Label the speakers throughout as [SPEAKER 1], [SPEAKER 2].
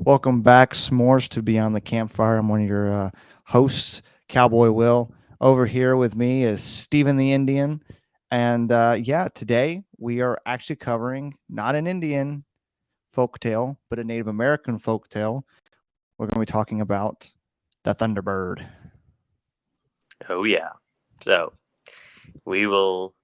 [SPEAKER 1] Welcome back, S'mores, to Beyond the Campfire. I'm one of your hosts, Cowboy Will. Over here with me is Stephen the Indian. And yeah, today we are actually covering not an Indian folktale, but a Native American folktale. We're going to be talking about the Thunderbird.
[SPEAKER 2] Oh, yeah. So we will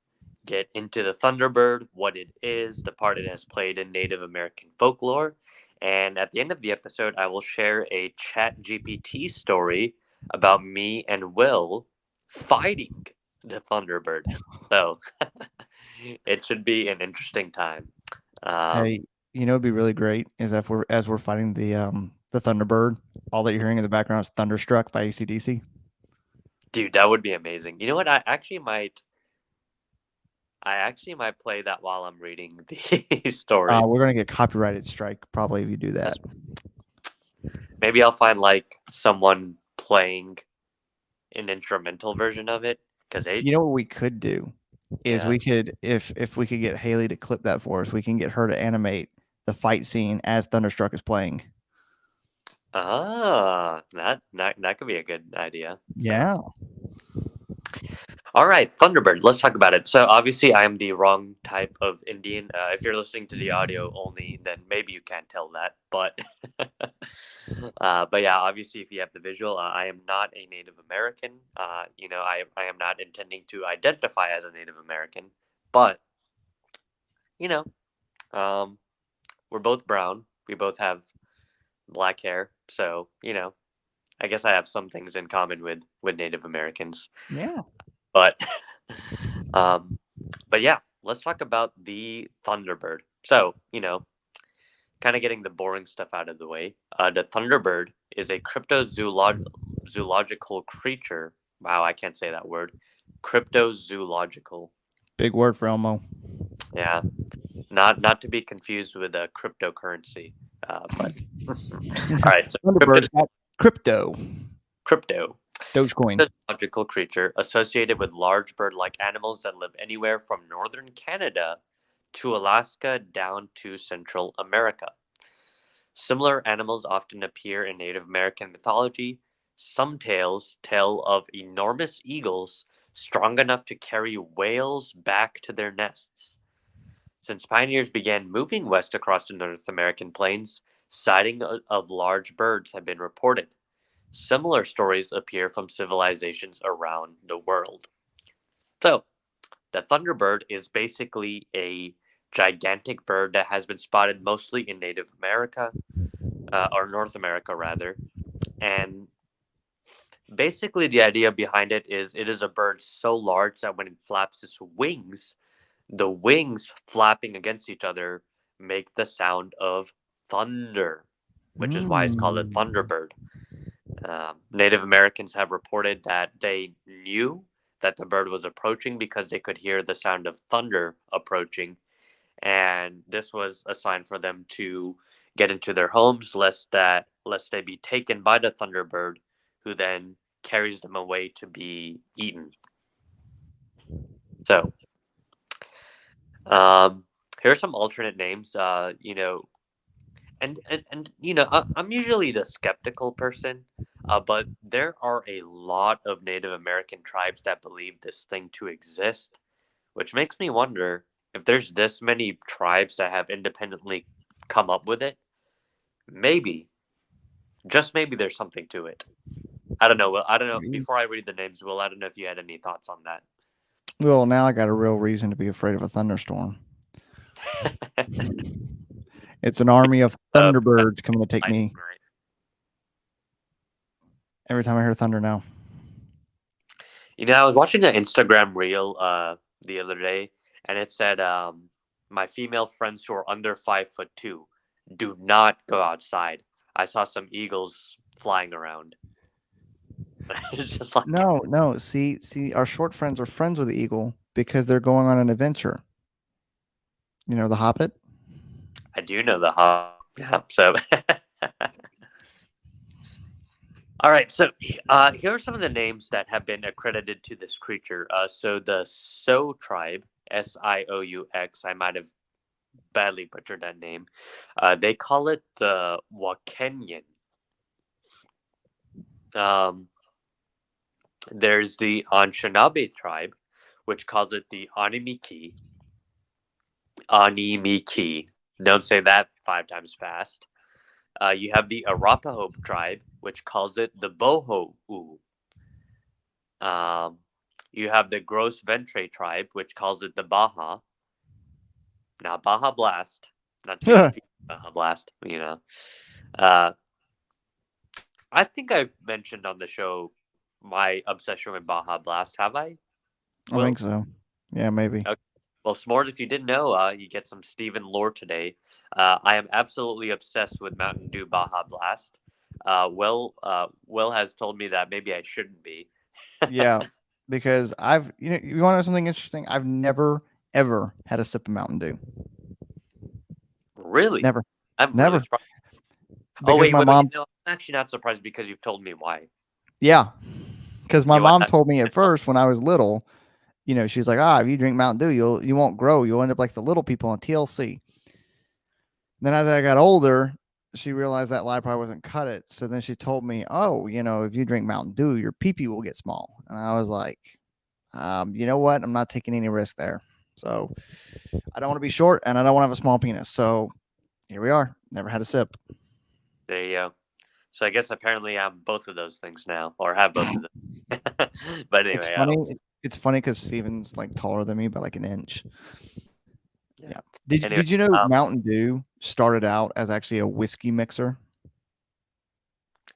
[SPEAKER 2] get into the Thunderbird, what it is, the part it has played in Native American folklore. And at the end of the episode, I will share a Chat GPT story about me and Will fighting the Thunderbird. So it should be an interesting time. Um,
[SPEAKER 1] Hey, it'd be really great is if we're fighting the Thunderbird, all that you're hearing in the background is Thunderstruck by AC/DC.
[SPEAKER 2] dude, that would be amazing. You know what? I actually might play that while I'm reading the story.
[SPEAKER 1] We're going to get copyrighted strike probably if you do that.
[SPEAKER 2] That's Maybe I'll find like someone playing an instrumental version of it because they,
[SPEAKER 1] You know what we could do is
[SPEAKER 2] yeah.
[SPEAKER 1] we could if we could get Haley to clip that for us, we can get her to animate the fight scene as Thunderstruck is playing.
[SPEAKER 2] That could be a good idea. So,
[SPEAKER 1] Yeah.
[SPEAKER 2] all right, Thunderbird. Let's talk about it. So, obviously, I am the wrong type of Indian. If you're listening to the audio only, then maybe you can't tell that. But yeah, obviously, if you have the visual, I am not a Native American. I am not intending to identify as a Native American, but you know, um, we're both brown. We both have black hair, so I guess I have some things in common with Native Americans.
[SPEAKER 1] Yeah.
[SPEAKER 2] But um, but yeah, let's talk about the Thunderbird. So kind of getting the boring stuff out of the way. The Thunderbird is a cryptozoological creature. Wow, I can't say that word. Cryptozoological.
[SPEAKER 1] Big word for Elmo.
[SPEAKER 2] Yeah, not to be confused with a cryptocurrency. But all right, so
[SPEAKER 1] Thunderbird's got crypto.
[SPEAKER 2] crypto.
[SPEAKER 1] Dogecoin.
[SPEAKER 2] Mythological creature associated with large bird-like animals that live anywhere from northern Canada to Alaska down to Central America. Similar animals often appear in Native American mythology. Some tales tell of enormous eagles strong enough to carry whales back to their nests. Since pioneers began moving west across the North American plains, sightings of large birds have been reported. Similar stories appear from civilizations around the world. So, the thunderbird is basically a gigantic bird that has been spotted mostly in Native America, or North America rather. And basically, the idea behind it is a bird so large that when it flaps its wings, the wings flapping against each other make the sound of thunder, which is why it's called a
[SPEAKER 1] Mm.
[SPEAKER 2] thunderbird. Native Americans have reported that they knew that the bird was approaching because they could hear the sound of thunder approaching, and this was a sign for them to get into their homes, lest they be taken by the thunderbird, who then carries them away to be eaten. So, um, here are some alternate names. I'm usually the skeptical person, but there are a lot of Native American tribes that believe this thing to exist, which makes me wonder if there's this many tribes that have independently come up with it. Maybe, just maybe, there's something to it. I don't know. Well, I don't know. Before I read the names, Will, I don't know if you had any thoughts on
[SPEAKER 1] Well, now I got a real reason to be afraid of a thunderstorm.
[SPEAKER 2] that.
[SPEAKER 1] It's an army of
[SPEAKER 2] uh,
[SPEAKER 1] Thunderbirds coming to take
[SPEAKER 2] lightning,
[SPEAKER 1] me
[SPEAKER 2] right?
[SPEAKER 1] every time I hear thunder now.
[SPEAKER 2] I was watching an Instagram reel the other day, and it said, "My female friends who are under 5'2" do not go outside. I saw some eagles flying around. It's just like
[SPEAKER 1] No, no. See, our short friends are friends with the eagle because they're going on an adventure. You know, the Hobbit.
[SPEAKER 2] I do know the hop. Yeah. So, all right. So, here are some of the names that have been accredited to this creature. So the So tribe, Sioux. I might have badly butchered that name. They call it the Wakenyan. Um, there's the Anishinaabe tribe, which calls it the Animiki. Animiki. Don't say that 5 times fast. You have the Arapaho tribe, which calls it the Boho. Um, you have the Gros Ventre tribe, which calls it the Baja. Now, Baja Blast, not to confuse Baja Blast, you know. Uh, I think I've mentioned on the show my obsession with Baja Blast. Have I?
[SPEAKER 1] I think
[SPEAKER 2] Will?
[SPEAKER 1] so. Yeah, maybe.
[SPEAKER 2] Okay. Well, S'mores, if you didn't know, you get some Steven lore today. I am absolutely obsessed with Mountain Dew Baja Blast. Will has told me that maybe I shouldn't be.
[SPEAKER 1] Yeah, because you want to know something interesting? I've never ever had a sip of Mountain Dew.
[SPEAKER 2] Really?
[SPEAKER 1] Never,
[SPEAKER 2] I'm really
[SPEAKER 1] never.
[SPEAKER 2] surprised. Oh,
[SPEAKER 1] Because
[SPEAKER 2] wait,
[SPEAKER 1] my
[SPEAKER 2] wait, wait.
[SPEAKER 1] mom,
[SPEAKER 2] No, I'm actually not surprised because you've told me why.
[SPEAKER 1] yeah, because my
[SPEAKER 2] You want
[SPEAKER 1] mom
[SPEAKER 2] to?
[SPEAKER 1] told me at first when I was little, she's like, if you drink Mountain Dew, you won't grow. You'll end up like the little people on TLC. Then as I got older, she realized that lie probably wasn't cut it. So then she told me, oh, if you drink Mountain Dew, your pee pee will get small. And I was like, you know what? I'm not taking any risk there. So I don't want to be short and I don't want to have a small penis. So here we are. Never had a sip.
[SPEAKER 2] There you go. So I guess apparently I'm both of those things now, or have both of them. But
[SPEAKER 1] It's
[SPEAKER 2] anyway,
[SPEAKER 1] funny. It's funny because Steven's like taller than me by like an inch.
[SPEAKER 2] yeah.
[SPEAKER 1] Yeah. Did
[SPEAKER 2] Anyway,
[SPEAKER 1] you know Mountain Dew started out as actually a whiskey mixer?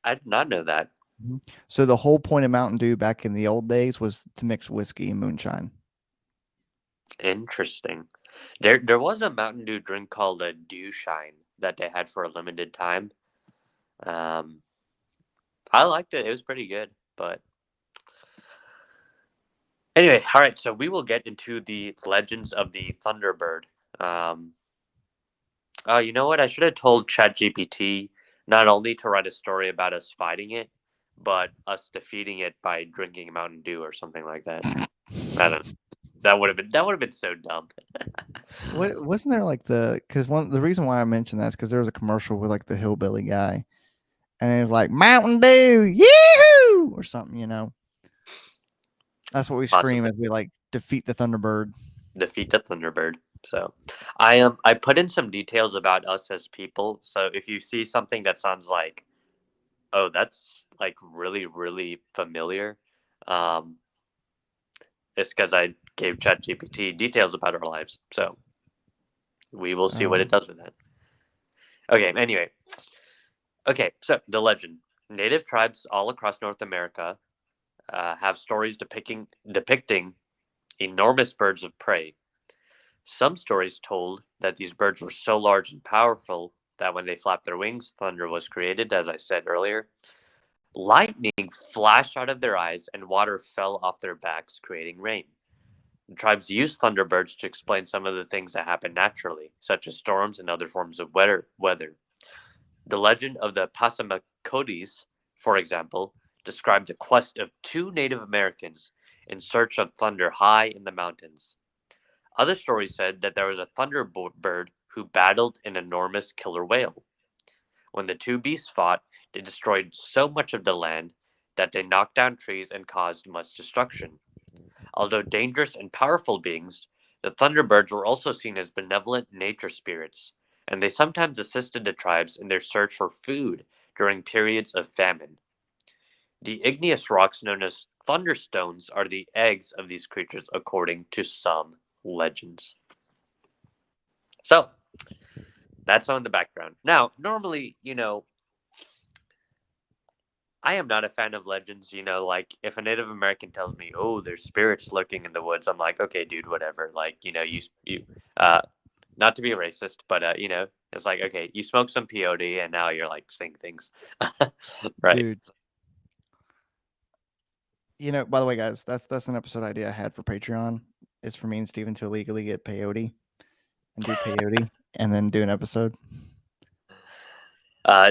[SPEAKER 2] I did not know that.
[SPEAKER 1] Mhm. So the whole point of Mountain Dew back in the old days was to mix whiskey and moonshine.
[SPEAKER 2] Interesting. There was a Mountain Dew drink called a Dew Shine that they had for a limited time. Um, I liked it. It was pretty good. But anyway, all right. So we will get into the legends of the Thunderbird. Um, oh, you know what? I should have told ChatGPT not only to write a story about us fighting it, but us defeating it by drinking Mountain Dew or something like that. I don't know. That would have been so dumb.
[SPEAKER 1] What wasn't there like because one the reason why I mentioned that is because there was a commercial with like the hillbilly guy, and it was like Mountain Dew, yoo or something. That's what we scream
[SPEAKER 2] Possibly
[SPEAKER 1] as we like defeat the Thunderbird.
[SPEAKER 2] defeat the Thunderbird. So, I put in some details about us as people. So if you see something that sounds like, oh, that's like really really familiar, um, it's because I gave ChatGPT details about our lives. So we will see what
[SPEAKER 1] Oh,
[SPEAKER 2] it does with that. Okay. Anyway, okay. So the legend: Native tribes all across North America have stories depicting enormous birds of prey. Some stories told that these birds were so large and powerful that when they flapped their wings, thunder was created, as I said earlier. Lightning flashed out of their eyes and water fell off their backs, creating rain. The tribes used thunderbirds to explain some of the things that happen naturally, such as storms and other forms of weather. The legend of the Passamaquoddies, for example, described the quest of two Native Americans in search of thunder high in the mountains. Other stories said that there was a thunderbird who battled an enormous killer whale. When the two beasts fought, they destroyed so much of the land that they knocked down trees and caused much destruction. Although dangerous and powerful beings, the thunderbirds were also seen as benevolent nature spirits, and they sometimes assisted the tribes in their search for food during periods of famine. The igneous rocks known as thunderstones are the eggs of these creatures, according to some legends. So, that's on the background. Now, normally, I am not a fan of legends. Like if a Native American tells me, "Oh, there's spirits lurking in the woods," I'm like, "Okay, dude, whatever." Like, uh, not to be racist, but it's like, okay, you smoke some peyote and now you're like saying things, right?
[SPEAKER 1] dude. By the way, guys, that's an episode idea I had for Patreon. Is for me and Steven to illegally get peyote and do peyote and then do an episode.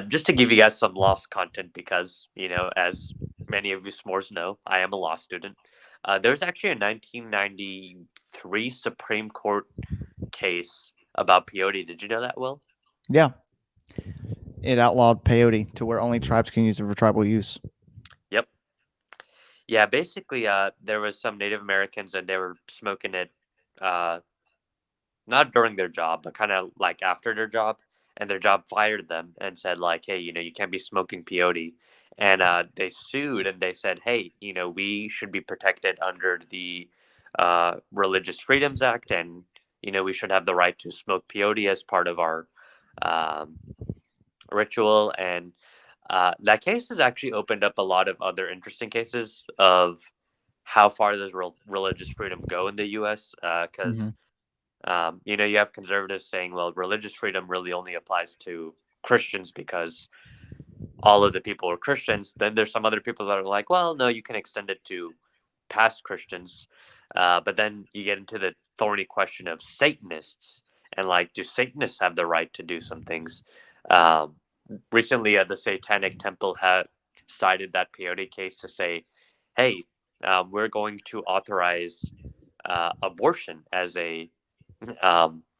[SPEAKER 2] Just to give you guys some lost content, because as many of you s'mores know, I am a law student. There's actually a 1993 Supreme Court case about peyote. Did you know that, Will?
[SPEAKER 1] Yeah, it outlawed peyote to where only tribes can use it for tribal use.
[SPEAKER 2] Yep. Yeah, basically, there was some Native Americans and they were smoking it, uh, not during their job, but kind of like after their job, and their job fired them and said like, hey, you can't be smoking peyote, and they sued and they said, hey, we should be protected under the Religious Freedoms Act, and we should have the right to smoke peyote as part of our um, ritual, and that case has actually opened up a lot of other interesting cases of how far does religious freedom go in the U.S. Because
[SPEAKER 1] Hmm.
[SPEAKER 2] you have conservatives saying, well, religious freedom really only applies to Christians because all of the people are Christians. Then there's some other people that are like, well, no, you can extend it to past Christians. But then you get into the thorny question of Satanists and like, do Satanists have the right to do some things? Um, Recently, the Satanic Temple had cited that peyote case to say, hey, we're going to authorize abortion as a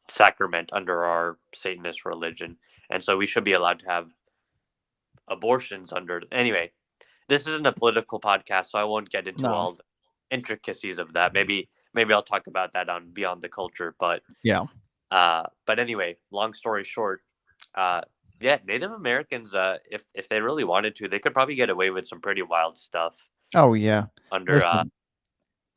[SPEAKER 2] sacrament under our Satanist religion. And so we should be allowed to have abortions under. Anyway, this isn't a political podcast, so I won't get into
[SPEAKER 1] No.
[SPEAKER 2] all the intricacies of that. Maybe I'll talk about that on Beyond the Culture.
[SPEAKER 1] Yeah.
[SPEAKER 2] But anyway, long story short, uh, yeah, Native Americans, if they really wanted to, they could probably get away with some pretty wild stuff
[SPEAKER 1] Oh yeah.
[SPEAKER 2] under
[SPEAKER 1] Listen,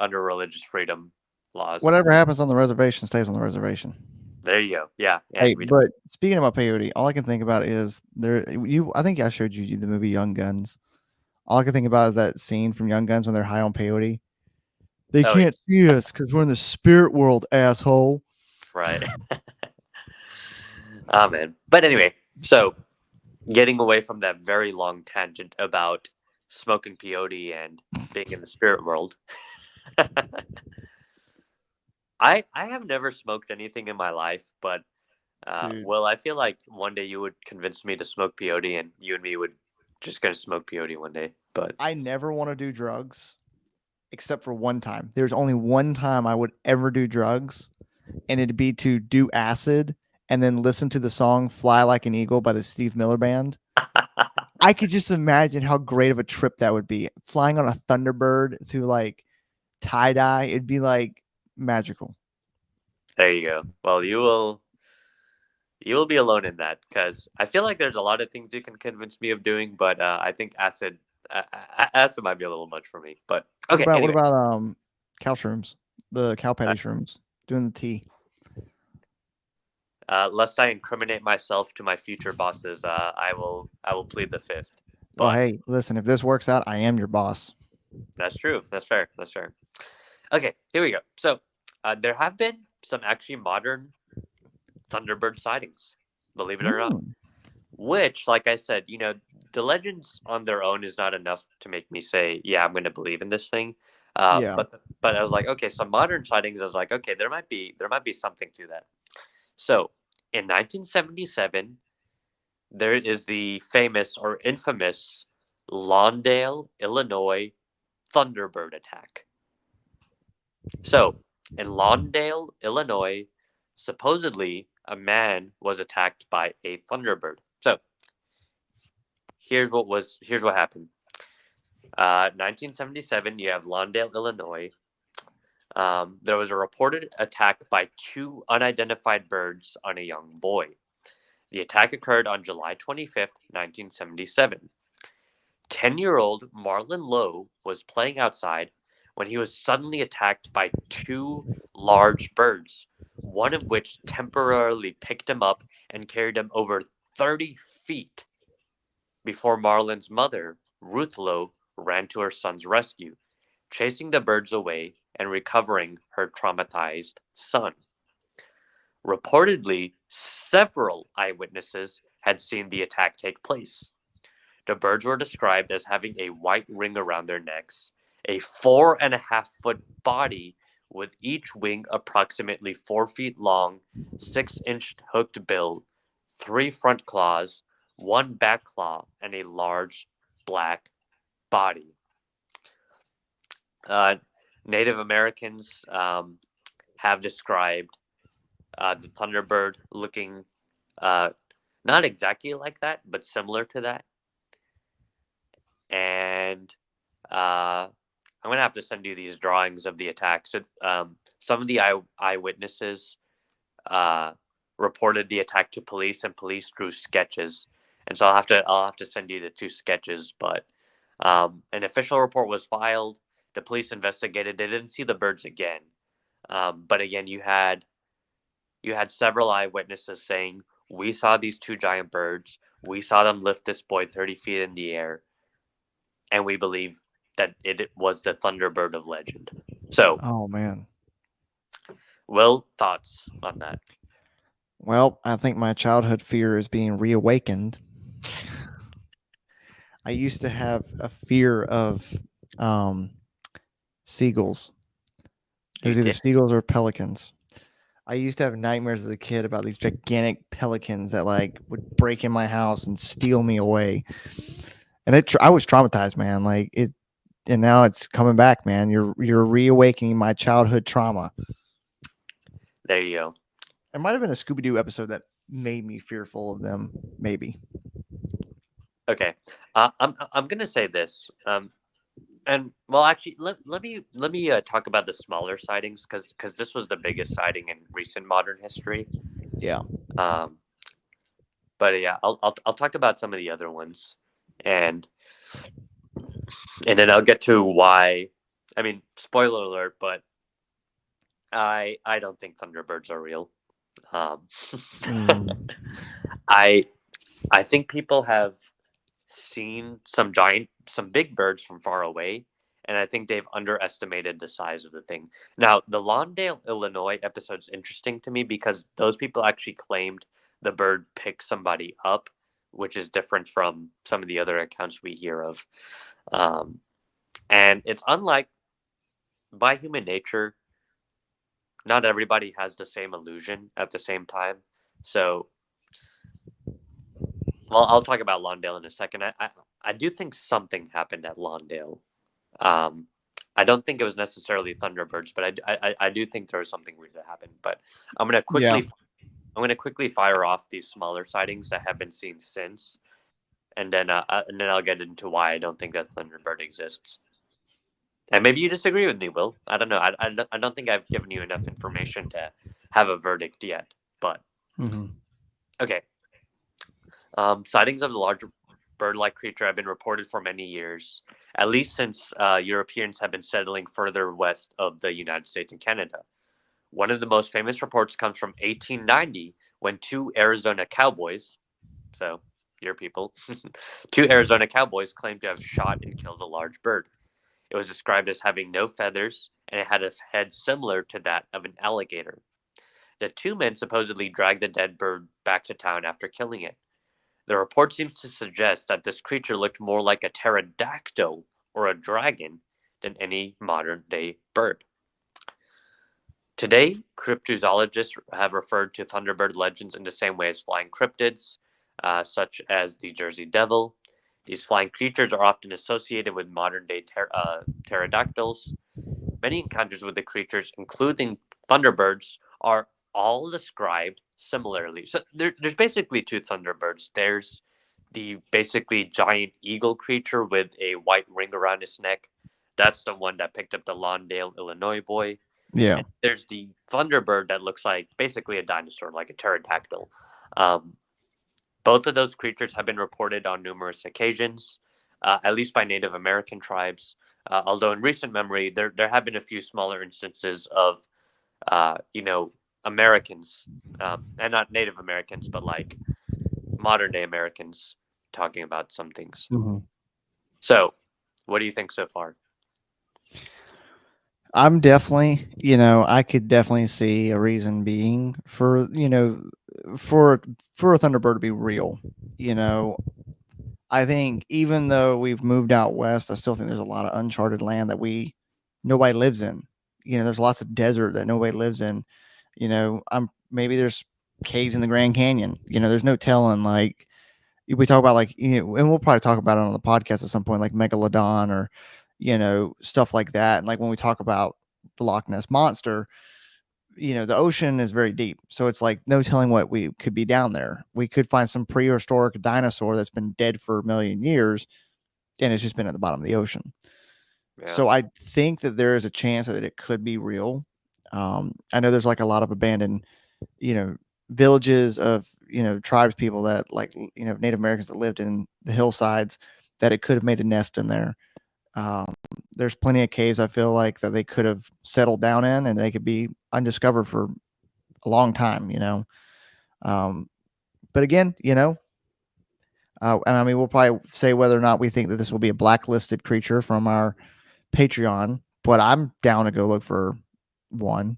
[SPEAKER 2] under religious freedom laws.
[SPEAKER 1] whatever happens on the reservation stays on the reservation.
[SPEAKER 2] There you go. Yeah,
[SPEAKER 1] Hey,
[SPEAKER 2] and we don't.
[SPEAKER 1] but speaking about peyote, all I can think about is there. You, I think I showed you the movie Young Guns. All I can think about is that scene from Young Guns when they're high on peyote. They
[SPEAKER 2] Oh, yeah,
[SPEAKER 1] can't see us because we're in the spirit world, asshole.
[SPEAKER 2] right. Oh man. But anyway, so getting away from that very long tangent about smoking peyote and being in the spirit world, I have never smoked anything in my life, but
[SPEAKER 1] Dude,
[SPEAKER 2] well, I feel like one day you would convince me to smoke peyote, and you and me would just gonna smoke peyote one day. But
[SPEAKER 1] I never want to do drugs except for one time. There's only one time I would ever do drugs, and it'd be to do acid and then listen to the song Fly Like an Eagle by the Steve Miller Band. I could just imagine how great of a trip that would be. Flying on a Thunderbird through like tie dye, it'd be like magical.
[SPEAKER 2] there you go. Well, you will be alone in that because I feel like there's a lot of things you can convince me of doing, but I think acid might be a little much for me. But okay,
[SPEAKER 1] What
[SPEAKER 2] anyway,
[SPEAKER 1] about cow shrooms? The cow
[SPEAKER 2] uh,
[SPEAKER 1] patty shrooms. Doing the tea.
[SPEAKER 2] lest I incriminate myself to my future bosses, I will plead the fifth.
[SPEAKER 1] Well,
[SPEAKER 2] But
[SPEAKER 1] hey, listen, if this works out, I am your boss.
[SPEAKER 2] that's true. That's fair. That's fair. Okay, here we go. So there have been some actually modern Thunderbird sightings, believe it or not.
[SPEAKER 1] Mm,
[SPEAKER 2] Which, like I said, the legends on their own is not enough to make me say, yeah, I'm going to believe in this thing.
[SPEAKER 1] yeah.
[SPEAKER 2] But I was like, okay, some modern sightings. I was like, okay, there might be something to that. So in 1977, there is the famous or infamous Lawndale, Illinois Thunderbird attack. So in Lawndale, Illinois, supposedly a man was attacked by a Thunderbird. So here's what happened. 1977, you have Lawndale, Illinois. There was a reported attack by two unidentified birds on a young boy. The attack occurred on July 25th, 1977. 10-year-old Marlon Lowe was playing outside when he was suddenly attacked by two large birds, one of which temporarily picked him up and carried him over 30 feet before Marlon's mother, Ruth Lowe, ran to her son's rescue, chasing the birds away and recovering her traumatized son. Reportedly, several eyewitnesses had seen the attack take place. The birds were described as having a white ring around their necks, a 4.5-foot body with each wing approximately 4 feet long, 6-inch hooked bill, three front claws, one back claw, and a large black body. Uh, Native Americans have described The Thunderbird looking uh, not exactly like that, but similar to that. And I'm gonna have to send you these drawings of the attack. So some of the eyewitnesses uh, reported the attack to police, and police drew sketches. And so I'll have to send you the two sketches. But an official report was filed. The police investigated. They didn't see the birds again. But again, you had several eyewitnesses saying, "We saw these two giant birds. We saw them lift this boy 30 feet in the air, and we believe that it was the Thunderbird of legend." So,
[SPEAKER 1] Oh man.
[SPEAKER 2] Will, thoughts on that?
[SPEAKER 1] Well, I think my childhood fear is being reawakened. I used to have a fear of um, seagulls. It
[SPEAKER 2] You
[SPEAKER 1] was either
[SPEAKER 2] did.
[SPEAKER 1] seagulls or pelicans. I used to have nightmares as a kid about these gigantic pelicans that like would break in my house and steal me away. And I was traumatized, man. Like it, and now it's coming back, man. You're reawakening my childhood trauma.
[SPEAKER 2] There you go.
[SPEAKER 1] It might have been a Scooby Doo episode that made me fearful of them. Maybe.
[SPEAKER 2] Okay. I'm gonna say this. And well, actually, let me talk about the smaller sightings because this was the biggest sighting in recent modern history.
[SPEAKER 1] Yeah.
[SPEAKER 2] Um, but yeah, I'll talk about some of the other ones, and then I'll get to why. I mean, spoiler alert, but I don't think Thunderbirds are real. Um,
[SPEAKER 1] Mm,
[SPEAKER 2] I I think people have seen some big birds from far away, and I think they've underestimated the size of the thing. Now, the Lawndale, Illinois episode's interesting to me because those people actually claimed the bird picked somebody up, which is different from some of the other accounts we hear of. Um, and it's unlike by human nature, not everybody has the same illusion at the same time. So, well, I'll talk about Lawndale in a second. I do think something happened at Lawndale. Um, I don't think it was necessarily Thunderbirds, but I do think there was something weird that happened. But I'm gonna
[SPEAKER 1] yeah.
[SPEAKER 2] quickly I'm gonna quickly fire off these smaller sightings that have been seen since, and then I'll get into why I don't think that Thunderbird exists. And maybe you disagree with me, Will. I don't know. I don't think I've given you enough information to have a verdict yet. But
[SPEAKER 1] Hmm.
[SPEAKER 2] okay, sightings of the larger bird-like creature have been reported for many years, at least since Europeans have been settling further west of the United States and Canada. One of the most famous reports comes from 1890 when two Arizona cowboys, so your people, two Arizona cowboys claimed to have shot and killed a large bird. It was described as having no feathers and it had a head similar to that of an alligator. The two men supposedly dragged the dead bird back to town after killing it. The report seems to suggest that this creature looked more like a pterodactyl or a dragon than any modern day bird. Today, cryptozoologists have referred to Thunderbird legends in the same way as flying cryptids, such as the Jersey Devil. These flying creatures are often associated with modern day pterodactyls. Many encounters with the creatures, including Thunderbirds, are all described similarly. So there's basically two Thunderbirds. There's the basically giant eagle creature with a white ring around his neck. That's the one that picked up the Lawndale, Illinois boy.
[SPEAKER 1] Yeah.
[SPEAKER 2] And there's the Thunderbird that looks like basically a dinosaur, like a pterodactyl. Um, both of those creatures have been reported on numerous occasions, at least by Native American tribes. Although in recent memory, there have been a few smaller instances of, you know, Americans, and not Native Americans, but like modern day Americans talking about some things.
[SPEAKER 1] Hmm.
[SPEAKER 2] So, what do you think so far?
[SPEAKER 1] I'm definitely, I could definitely see a reason being for, for for a Thunderbird to be real. You know, I think even though we've moved out west, I still think there's a lot of uncharted land that nobody lives in. There's lots of desert that nobody lives in. I'm maybe there's caves in the Grand Canyon. There's no telling. Like we talk about, like and we'll probably talk about it on the podcast at some point, like megalodon or stuff like that. And like when we talk about the Loch Ness monster, the ocean is very deep. So it's like no telling what we could be down there. We could find some prehistoric dinosaur that's been dead for a million years and it's just been at the bottom of the ocean.
[SPEAKER 2] Yeah.
[SPEAKER 1] So I think that there is a chance that it could be real. I know there's like a lot of abandoned, you know, villages of, tribes people that like, Native Americans that lived in the hillsides that it could have made a nest in there. Um, there's plenty of caves I feel like that they could have settled down in and they could be undiscovered for a long time. Um, but again, and I mean, we'll probably say whether or not we think that this will be a blacklisted creature from our Patreon, but I'm down to go look for one.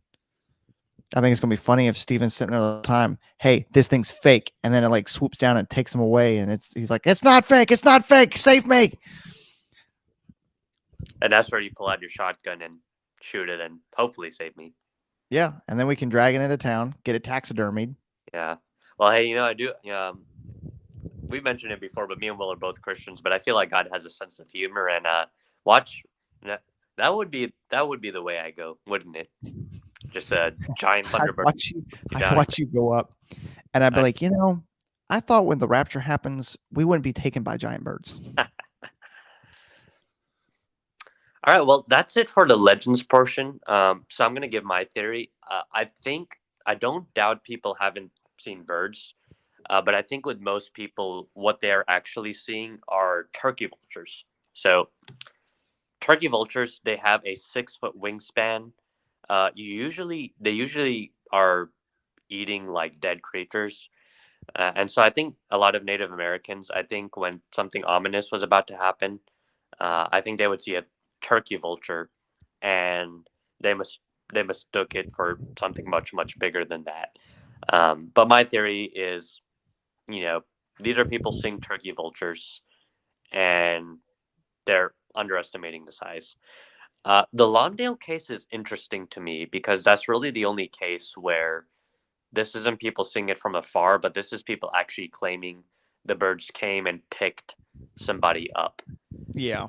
[SPEAKER 1] I think it's gonna be funny if Steven's sitting there all the time. Hey, this thing's fake, and then it like swoops down and takes him away, and he's like, it's not fake, save me.
[SPEAKER 2] And that's where you pull out your shotgun and shoot it and hopefully save me.
[SPEAKER 1] Yeah, and then we can drag it into town, get it taxidermied.
[SPEAKER 2] Yeah. Well, hey, I do. We mentioned it before, but me and Will are both Christians. But I feel like God has a sense of humor, and watch that would be the way I go, wouldn't it? Just a giant
[SPEAKER 1] I
[SPEAKER 2] Thunderbird
[SPEAKER 1] watch you, I
[SPEAKER 2] down.
[SPEAKER 1] watch you go up, and I'd be
[SPEAKER 2] I,
[SPEAKER 1] like, I thought when the rapture happens, we wouldn't be taken by giant birds.
[SPEAKER 2] All right, well, that's it for the legends portion. So I'm gonna give my theory. I don't doubt people haven't seen birds, but I think with most people, what they're actually seeing are turkey vultures. So turkey vultures, they have a 6 foot wingspan. They usually are eating like dead creatures, and so I think a lot of Native Americans, I think when something ominous was about to happen, I think they would see a turkey vulture, and they must they mistook it for something much bigger than that. But my theory is, you know, these are people seeing turkey vultures, and they're underestimating the size. The Lawndale case is interesting to me because that's really the only case where this isn't people seeing it from afar, but this is people actually claiming the birds came and picked somebody up.
[SPEAKER 1] Yeah,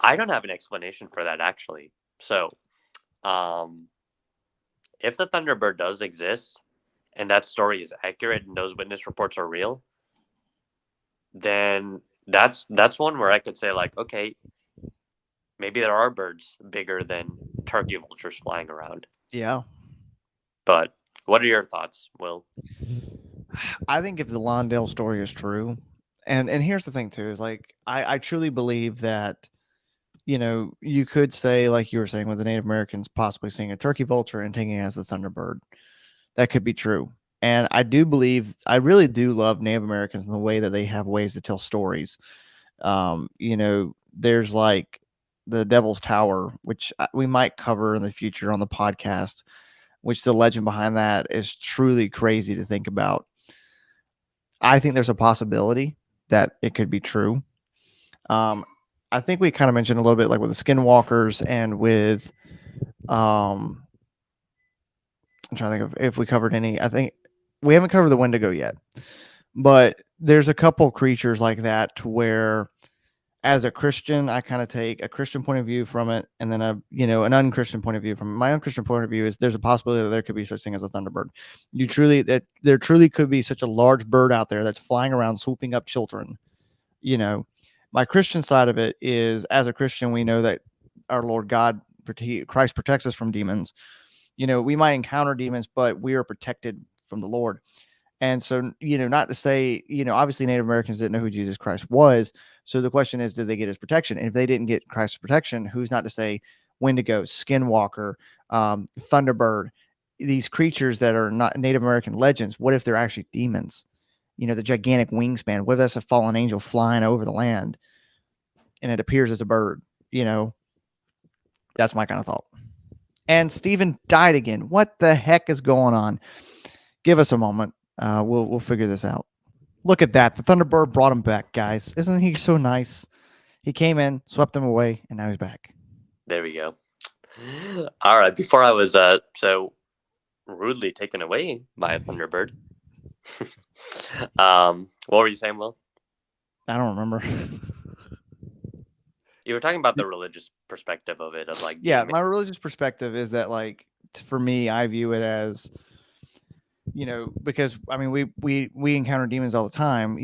[SPEAKER 2] I don't have an explanation for that actually. So, um, if the Thunderbird does exist and that story is accurate and those witness reports are real, then that's one where I could say like, okay, maybe there are birds bigger than turkey vultures flying around.
[SPEAKER 1] yeah.
[SPEAKER 2] But what are your thoughts, Will?
[SPEAKER 1] I think if the Lawndale story is true, and here's the thing too, is like I truly believe that you could say like you were saying with the Native Americans possibly seeing a turkey vulture and taking it as the Thunderbird. That could be true. And I do believe I really do love Native Americans in the way that they have ways to tell stories. There's like the Devil's Tower, which we might cover in the future on the podcast, which the legend behind that is truly crazy to think about. I think there's a possibility that it could be true. Um, I think we kind of mentioned a little bit like with the skinwalkers and with I'm trying to think of if we covered any. I think we haven't covered the Wendigo yet, but there's a couple creatures like that to where as a Christian, I kind of take a Christian point of view from it, and then an unchristian point of view from it. My unchristian point of view is there's a possibility that there could be such thing as a thunderbird. That there truly could be such a large bird out there that's flying around swooping up children. You know, my Christian side of it is as a Christian, we know that our Lord God, Christ protects us from demons. We might encounter demons, but we are protected from the Lord. And so, not to say, obviously Native Americans didn't know who Jesus Christ was. So the question is, did they get his protection? And if they didn't get Christ's protection, who's not to say Wendigo, Skinwalker, Thunderbird, these creatures that are not Native American legends, what if they're actually demons? The gigantic wingspan. What if that's a fallen angel flying over the land and it appears as a bird? That's my kind of thought. And Steven died again. What the heck is going on? Give us a moment. We'll figure this out. Look at that. The Thunderbird brought him back, guys. Isn't he so nice? He came in, swept him away, and now he's back.
[SPEAKER 2] There we go. All right. Before I was so rudely taken away by a Thunderbird. What were you saying, Will?
[SPEAKER 1] I don't remember.
[SPEAKER 2] You were talking about the religious perspective of it, of like
[SPEAKER 1] Yeah,
[SPEAKER 2] being.
[SPEAKER 1] my religious perspective is that like for me, I view it as, because I mean, we encounter demons all the time.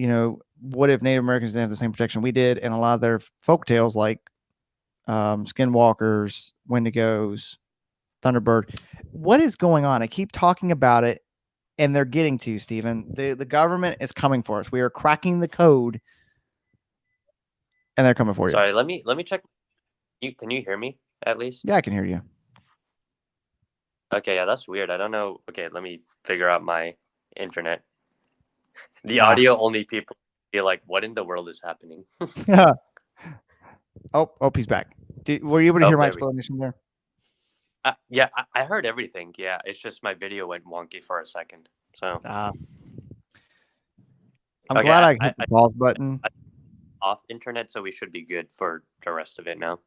[SPEAKER 1] What if Native Americans didn't have the same protection we did? And a lot of their folk tales, like skinwalkers, wendigos, Thunderbird. What is going on? I keep talking about it, and they're getting to you, Stephen. The government is coming for us. We are cracking the code, and they're coming for you.
[SPEAKER 2] Sorry, let me check. Can you hear me at least?
[SPEAKER 1] Yeah, I can hear you.
[SPEAKER 2] Okay, yeah, that's weird. I don't know. Okay, let me figure out my internet. The
[SPEAKER 1] Ah,
[SPEAKER 2] audio only people feel like, what in the world is happening?
[SPEAKER 1] oh, he's back. Were you able to
[SPEAKER 2] Oh,
[SPEAKER 1] hear my
[SPEAKER 2] there we go.
[SPEAKER 1] explanation there?
[SPEAKER 2] Yeah, I heard everything. Yeah, it's just my video went wonky for a second. So
[SPEAKER 1] Uh, I'm
[SPEAKER 2] okay,
[SPEAKER 1] glad I hit the pause button.
[SPEAKER 2] I off internet, so we should be good for the rest of it now.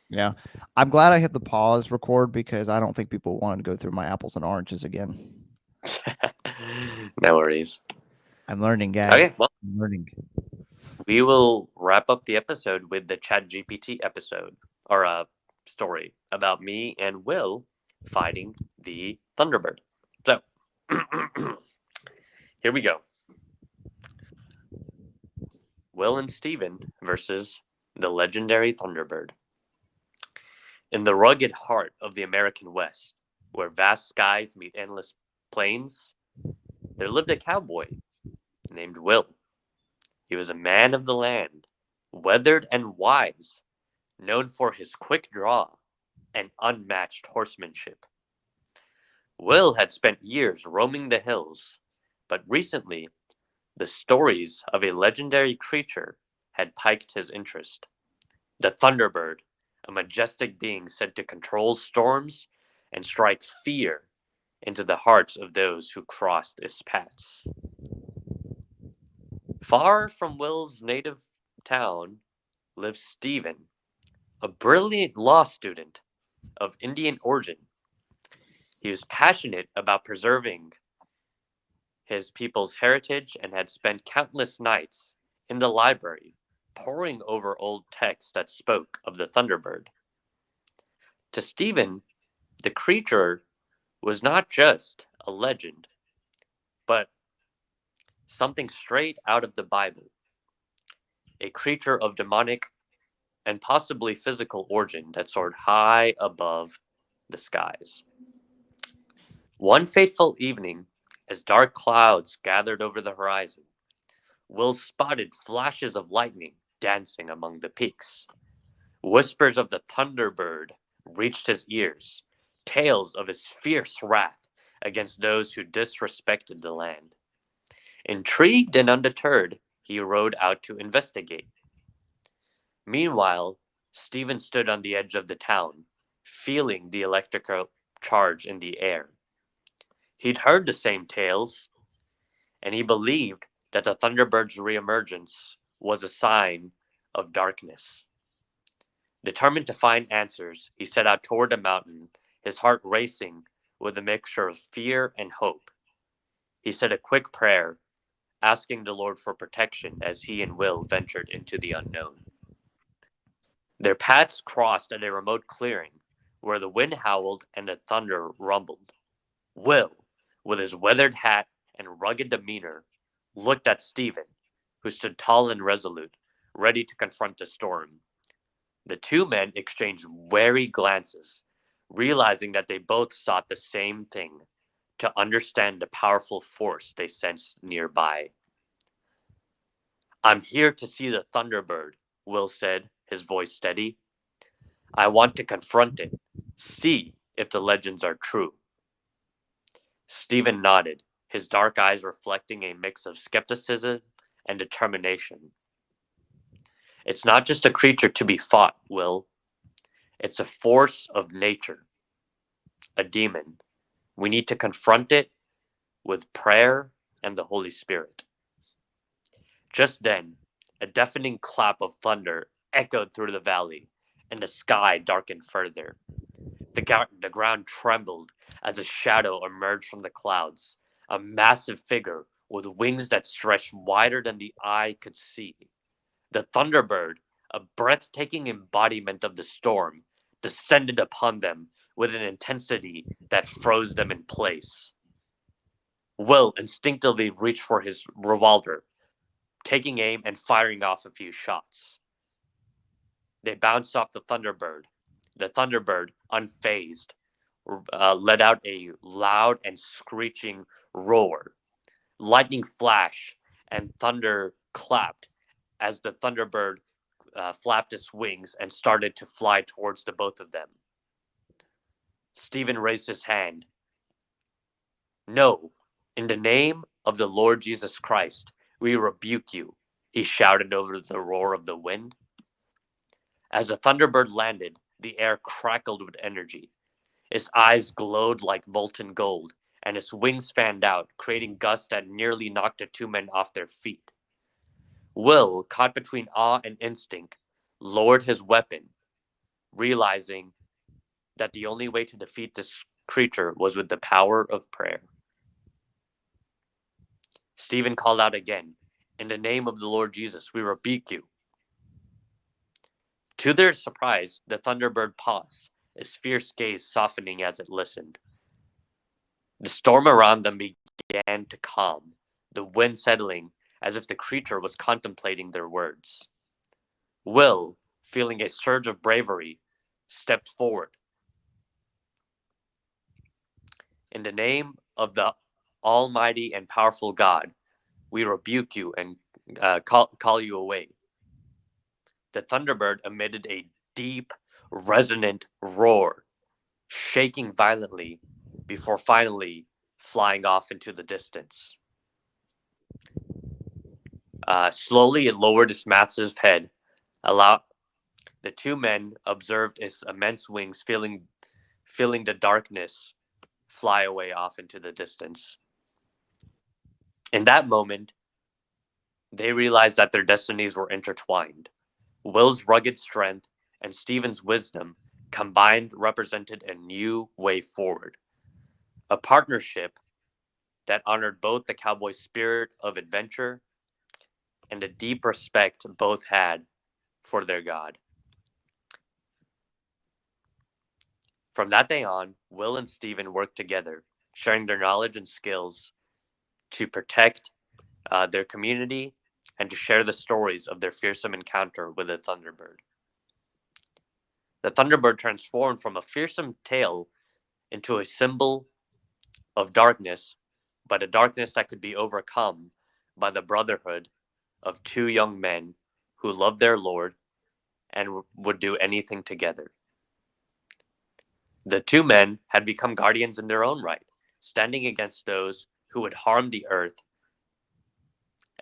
[SPEAKER 1] Yeah, I'm glad I hit the pause record because I don't think people want to go through my apples and oranges again.
[SPEAKER 2] No worries.
[SPEAKER 1] I'm learning, guys.
[SPEAKER 2] Okay, well,
[SPEAKER 1] I'm learning.
[SPEAKER 2] we will wrap up the episode with the Chat GPT episode or a story about me and Will fighting the Thunderbird. So here we go. Will and Steven versus the legendary Thunderbird. In the rugged heart of the American West, where vast skies meet endless plains, there lived a cowboy named Will. He was a man of the land, weathered and wise, known for his quick draw and unmatched horsemanship. Will had spent years roaming the hills, but recently the stories of a legendary creature had piqued his interest. The Thunderbird, a majestic being said to control storms and strike fear into the hearts of those who crossed its paths. Far from Will's native town lived Stephen, a brilliant law student of Indian origin. He was passionate about preserving his people's heritage and had spent countless nights in the library poring over old texts that spoke of the Thunderbird. To Stephen, the creature was not just a legend, but something straight out of the Bible, a creature of demonic and possibly physical origin that soared high above the skies. One fateful evening, as dark clouds gathered over the horizon, Will spotted flashes of lightning dancing among the peaks. Whispers of the Thunderbird reached his ears, tales of his fierce wrath against those who disrespected the land. Intrigued and undeterred, he rode out to investigate. Meanwhile, Stephen stood on the edge of the town, feeling the electrical charge in the air. He'd heard the same tales, and he believed that the Thunderbird's reemergence was a sign of darkness. Determined to find answers, he set out toward the mountain, his heart racing with a mixture of fear and hope. He said a quick prayer, asking the Lord for protection as he and Will ventured into the unknown. Their paths crossed at a remote clearing where the wind howled and the thunder rumbled. Will, with his weathered hat and rugged demeanor, looked at Stephen, who stood tall and resolute, ready to confront the storm. The two men exchanged wary glances, realizing that they both sought the same thing to understand the powerful force they sensed nearby. I'm here to see the Thunderbird, Will said, his voice steady. I want to confront it, see if the legends are true. Stephen nodded, his dark eyes reflecting a mix of skepticism and determination. It's not just a creature to be fought, Will. It's a force of nature, a demon. We need to confront it with prayer and the Holy Spirit. Just then, a deafening clap of thunder echoed through the valley, and the sky darkened further. The ground trembled as a shadow emerged from the clouds, a massive figure with wings that stretched wider than the eye could see. The Thunderbird, a breathtaking embodiment of the storm, descended upon them with an intensity that froze them in place. Will instinctively reached for his revolver, taking aim and firing off a few shots. They bounced off the Thunderbird. The Thunderbird, unfazed, let out a loud and screeching roar. Lightning flashed and thunder clapped as the Thunderbird flapped its wings and started to fly towards the both of them. Stephen raised his hand. No, in the name of the Lord Jesus Christ, we rebuke you, he shouted over the roar of the wind. As the Thunderbird landed, the air crackled with energy. Its eyes glowed like molten gold, and its wings fanned out, creating gusts that nearly knocked the two men off their feet. Will, caught between awe and instinct, lowered his weapon, realizing that the only way to defeat this creature was with the power of prayer. Stephen called out again, in the name of the Lord Jesus, we rebuke you. To their surprise, the Thunderbird paused, its fierce gaze softening as it listened. The storm around them began to calm, the wind settling as if the creature was contemplating their words. Will, feeling a surge of bravery, stepped forward. In the name of the Almighty and powerful God, we rebuke you and call you away. The Thunderbird emitted a deep, resonant roar, shaking violently before finally flying off into the distance. Slowly, it lowered its massive head. Allow the two men observed its immense wings, feeling the darkness fly away off into the distance. In that moment, they realized that their destinies were intertwined. Will's rugged strength and Stephen's wisdom combined represented a new way forward, a partnership that honored both the cowboy's spirit of adventure and the deep respect both had for their God. From that day on, Will and Stephen worked together, sharing their knowledge and skills to protect their community and to share the stories of their fearsome encounter with the Thunderbird. The Thunderbird transformed from a fearsome tale into a symbol of darkness, but a darkness that could be overcome by the brotherhood of two young men who loved their Lord and would do anything together. The two men had become guardians in their own right, standing against those who would harm the earth,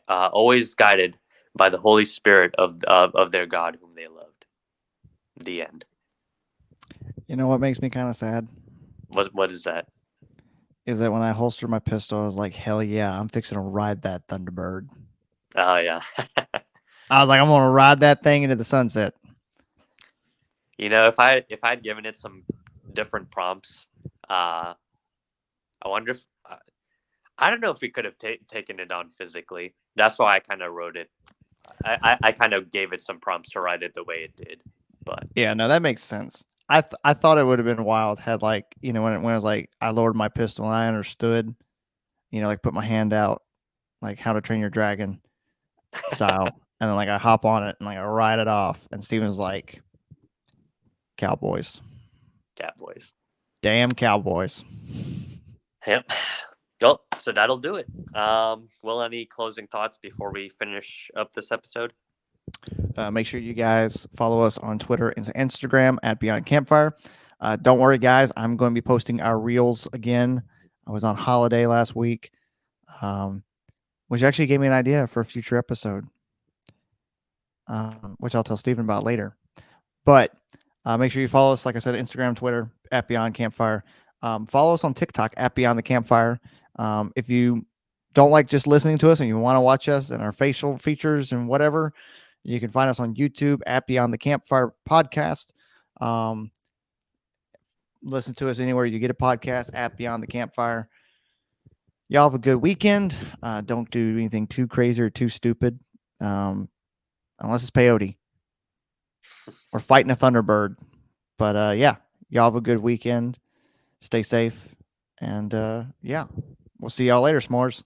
[SPEAKER 2] always guided by the Holy Spirit of their God whom they loved. The end.
[SPEAKER 1] You know what makes me kind of sad
[SPEAKER 2] What is that?
[SPEAKER 1] is that when I holstered my pistol, I was like, hell yeah, I'm fixing to ride that Thunderbird.
[SPEAKER 2] Oh yeah.
[SPEAKER 1] I was like, I'm gonna ride that thing into the sunset.
[SPEAKER 2] You know, if I'd given it some different prompts, uh, I wonder if I don't know if we could have taken it on physically. That's why I kind of wrote it. I kind of gave it some prompts to write it the way it did. But
[SPEAKER 1] Yeah, no, that makes sense. I thought it would have been wild had like when I was like I lowered my pistol and I understood, like put my hand out like How to Train Your Dragon style, and then like I hop on it and like I ride it off, and Steven's like, Cowboys,
[SPEAKER 2] Catboys.
[SPEAKER 1] damn Cowboys.
[SPEAKER 2] Yep. Well, so that'll do it. Will, any closing thoughts before we finish up this episode?
[SPEAKER 1] Make sure you guys follow us on Twitter and Instagram at Beyond Campfire. Don't worry, guys. I'm going to be posting our reels again. I was on holiday last week, which actually gave me an idea for a future episode, which I'll tell Stephen about later. But make sure you follow us, like I said, Instagram, Twitter, at Beyond Campfire. Follow us on TikTok at Beyond the Campfire. If you don't like just listening to us and you want to watch us and our facial features and whatever, you can find us on YouTube at Beyond the Campfire Podcast. Listen to us anywhere you get a podcast at Beyond the Campfire. Y'all have a good weekend. Don't do anything too crazy or too stupid, unless it's peyote or fighting a Thunderbird. But yeah, Y'all have a good weekend. Stay safe. And yeah, we'll see y'all later, s'mores.